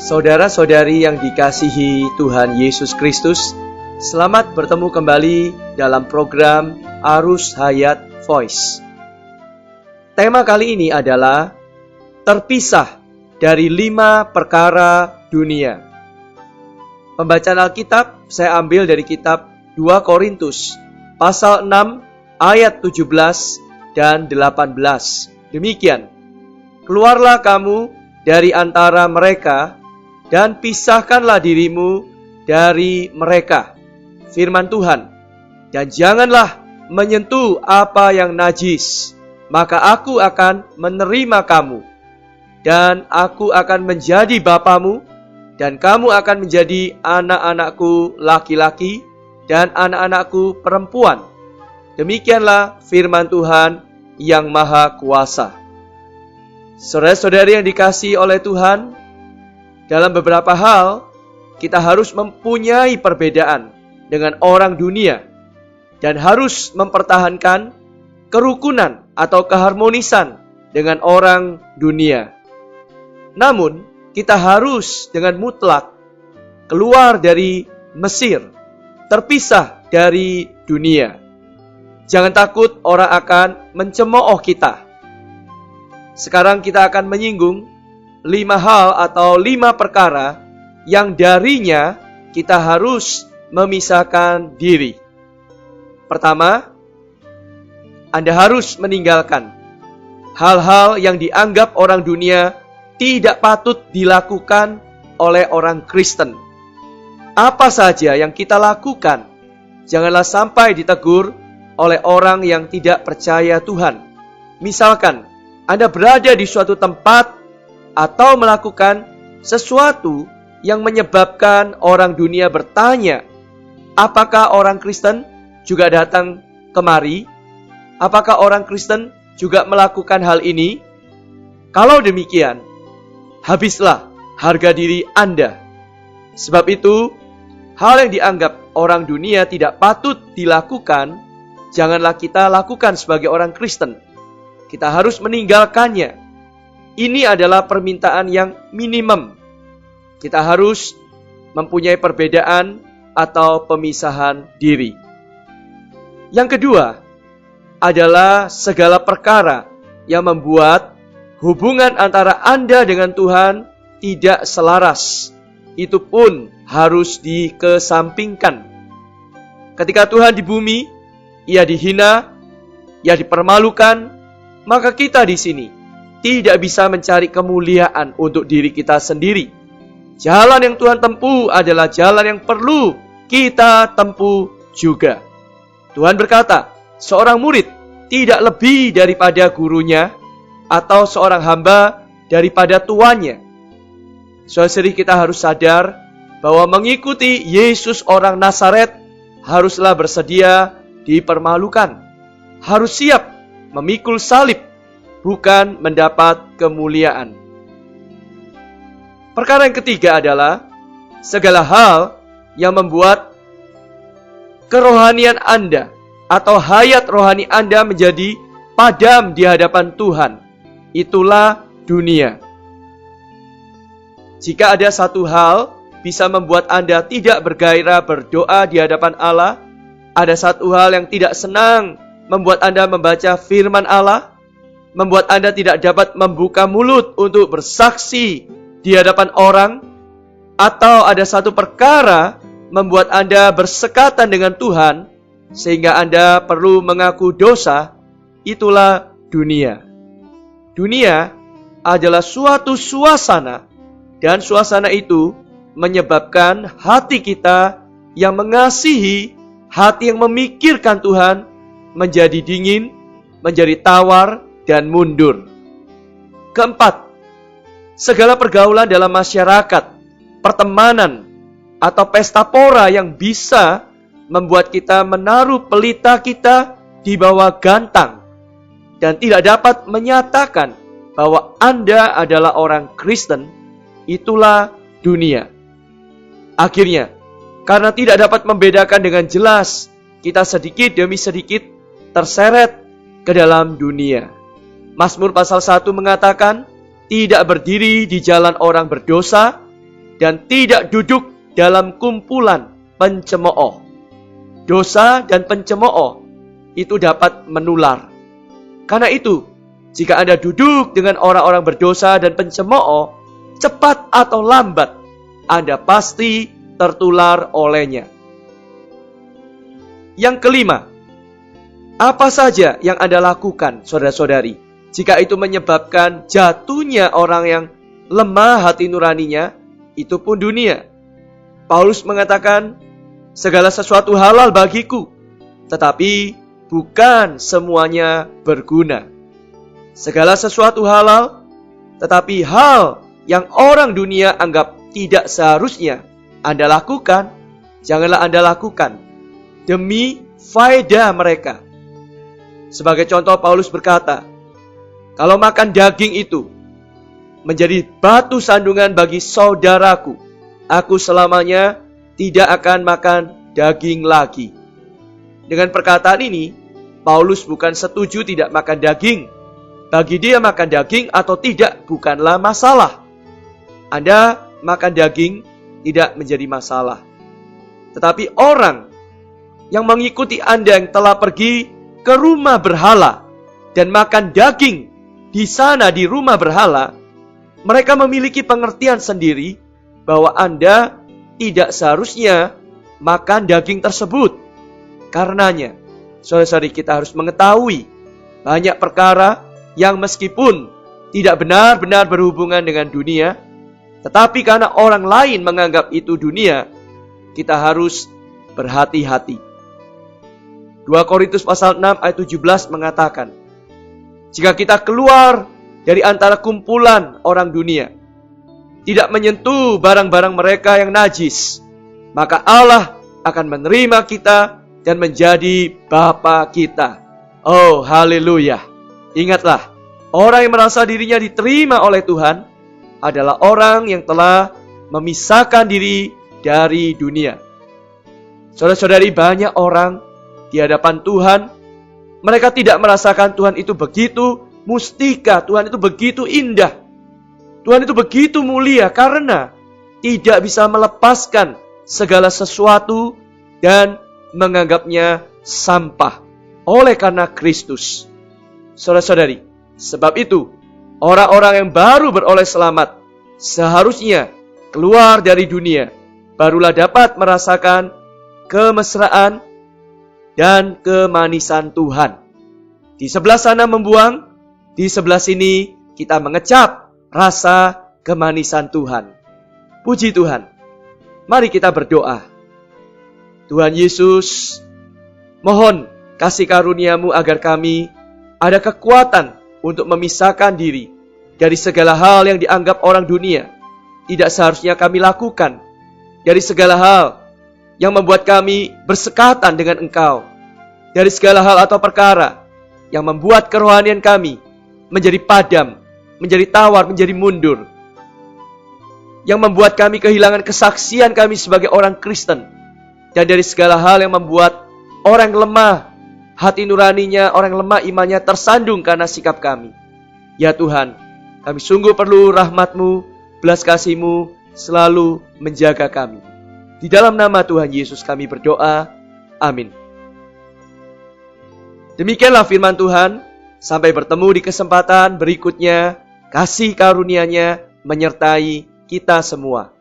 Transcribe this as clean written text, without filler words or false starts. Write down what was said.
Saudara-saudari yang dikasihi Tuhan Yesus Kristus, selamat bertemu kembali dalam program Arus Hayat Voice. Tema kali ini adalah terpisah dari 5 perkara dunia. Pembacaan Alkitab saya ambil dari kitab 2 Korintus pasal 6 ayat 17 dan 18. Demikian, keluarlah kamu dari antara mereka dan pisahkanlah dirimu dari mereka, firman Tuhan. Dan janganlah menyentuh apa yang najis, maka aku akan menerima kamu, dan aku akan menjadi bapamu, dan kamu akan menjadi anak-anakku laki-laki dan anak-anakku perempuan. Demikianlah firman Tuhan yang Maha Kuasa. Saudara-saudari yang dikasihi oleh Tuhan, dalam beberapa hal, kita harus mempunyai perbedaan dengan orang dunia dan harus mempertahankan kerukunan atau keharmonisan dengan orang dunia. Namun, kita harus dengan mutlak keluar dari Mesir, terpisah dari dunia. Jangan takut orang akan mencemooh kita. Sekarang kita akan menyinggung 5 hal atau 5 perkara yang darinya kita harus memisahkan diri. Pertama, Anda harus meninggalkan hal-hal yang dianggap orang dunia tidak patut dilakukan oleh orang Kristen. Apa saja yang kita lakukan, janganlah sampai ditegur oleh orang yang tidak percaya Tuhan. Misalkan, Anda berada di suatu tempat atau melakukan sesuatu yang menyebabkan orang dunia bertanya, apakah orang Kristen juga datang kemari? Apakah orang Kristen juga melakukan hal ini? Kalau demikian, habislah harga diri Anda. Sebab itu, hal yang dianggap orang dunia tidak patut dilakukan, janganlah kita lakukan sebagai orang Kristen. Kita harus meninggalkannya. Ini adalah permintaan yang minimum. Kita harus mempunyai perbedaan atau pemisahan diri. Yang kedua adalah segala perkara yang membuat hubungan antara Anda dengan Tuhan tidak selaras. Itu pun harus dikesampingkan. Ketika Tuhan di bumi, Ia dihina, Ia dipermalukan, maka kita di sini tidak bisa mencari kemuliaan untuk diri kita sendiri. Jalan yang Tuhan tempuh adalah jalan yang perlu kita tempuh juga. Tuhan berkata, seorang murid tidak lebih daripada gurunya, atau seorang hamba daripada tuannya. Saudara-saudari, kita harus sadar bahwa mengikuti Yesus orang Nazaret haruslah bersedia dipermalukan. Harus siap memikul salib, bukan mendapat kemuliaan. Perkara yang ketiga adalah segala hal yang membuat kerohanian Anda atau hayat rohani Anda menjadi padam di hadapan Tuhan. Itulah dunia. Jika ada satu hal bisa membuat Anda tidak bergairah berdoa di hadapan Allah, ada satu hal yang tidak senang membuat Anda membaca firman Allah, membuat Anda tidak dapat membuka mulut untuk bersaksi di hadapan orang, atau ada satu perkara membuat Anda bersekatan dengan Tuhan, sehingga Anda perlu mengaku dosa, itulah dunia. Dunia adalah suatu suasana, dan suasana itu menyebabkan hati kita yang mengasihi, hati yang memikirkan Tuhan, menjadi dingin, menjadi tawar, dan mundur. Keempat, segala pergaulan dalam masyarakat, pertemanan, atau pesta pora yang bisa membuat kita menaruh pelita kita di bawah gantang dan tidak dapat menyatakan bahwa Anda adalah orang Kristen, itulah dunia. Akhirnya, karena tidak dapat membedakan dengan jelas, kita sedikit demi sedikit terseret ke dalam dunia. Mazmur pasal 1 mengatakan, tidak berdiri di jalan orang berdosa, dan tidak duduk dalam kumpulan pencemooh. Dosa dan pencemooh itu dapat menular. Karena itu, jika Anda duduk dengan orang-orang berdosa dan pencemooh, cepat atau lambat Anda pasti tertular olehnya. Yang kelima, apa saja yang Anda lakukan, saudara-saudari, jika itu menyebabkan jatuhnya orang yang lemah hati nuraninya, itu pun dunia. Paulus mengatakan, segala sesuatu halal bagiku, tetapi bukan semuanya berguna. Segala sesuatu halal, tetapi hal yang orang dunia anggap tidak seharusnya Anda lakukan, janganlah Anda lakukan demi faedah mereka. Sebagai contoh, Paulus berkata, kalau makan daging itu menjadi batu sandungan bagi saudaraku, aku selamanya tidak akan makan daging lagi. Dengan perkataan ini, Paulus bukan setuju tidak makan daging. Bagi dia makan daging atau tidak bukanlah masalah. Anda makan daging tidak menjadi masalah. Tetapi orang yang mengikuti Anda yang telah pergi ke rumah berhala dan makan daging di sana di rumah berhala, mereka memiliki pengertian sendiri bahwa Anda tidak seharusnya makan daging tersebut. Karenanya, saudara-saudari, kita harus mengetahui banyak perkara yang meskipun tidak benar-benar berhubungan dengan dunia, tetapi karena orang lain menganggap itu dunia, kita harus berhati-hati. 2 Korintus pasal 6 ayat 17 mengatakan, jika kita keluar dari antara kumpulan orang dunia, tidak menyentuh barang-barang mereka yang najis, maka Allah akan menerima kita dan menjadi Bapa kita. Oh, haleluya. Ingatlah, orang yang merasa dirinya diterima oleh Tuhan adalah orang yang telah memisahkan diri dari dunia. Saudara-saudari, banyak orang di hadapan Tuhan, mereka tidak merasakan Tuhan itu begitu mustika, Tuhan itu begitu indah, Tuhan itu begitu mulia, karena tidak bisa melepaskan segala sesuatu dan menganggapnya sampah oleh karena Kristus. Saudara-saudari, sebab itu orang-orang yang baru beroleh selamat seharusnya keluar dari dunia, barulah dapat merasakan kemesraan dan kemanisan Tuhan. Di sebelah sana membuang, di sebelah sini kita mengecap rasa kemanisan Tuhan. Puji Tuhan. Mari kita berdoa. Tuhan Yesus, mohon kasih karunia-Mu agar kami ada kekuatan untuk memisahkan diri dari segala hal yang dianggap orang dunia tidak seharusnya kami lakukan, dari segala hal yang membuat kami bersekatan dengan Engkau, dari segala hal atau perkara yang membuat kerohanian kami menjadi padam, menjadi tawar, menjadi mundur, yang membuat kami kehilangan kesaksian kami sebagai orang Kristen, dan dari segala hal yang membuat orang lemah hati nuraninya, orang lemah imannya tersandung karena sikap kami. Ya Tuhan, kami sungguh perlu rahmat-Mu, belas kasih-Mu selalu menjaga kami. Di dalam nama Tuhan Yesus kami berdoa. Amin. Demikianlah firman Tuhan. Sampai bertemu di kesempatan berikutnya. Kasih karunia-Nya menyertai kita semua.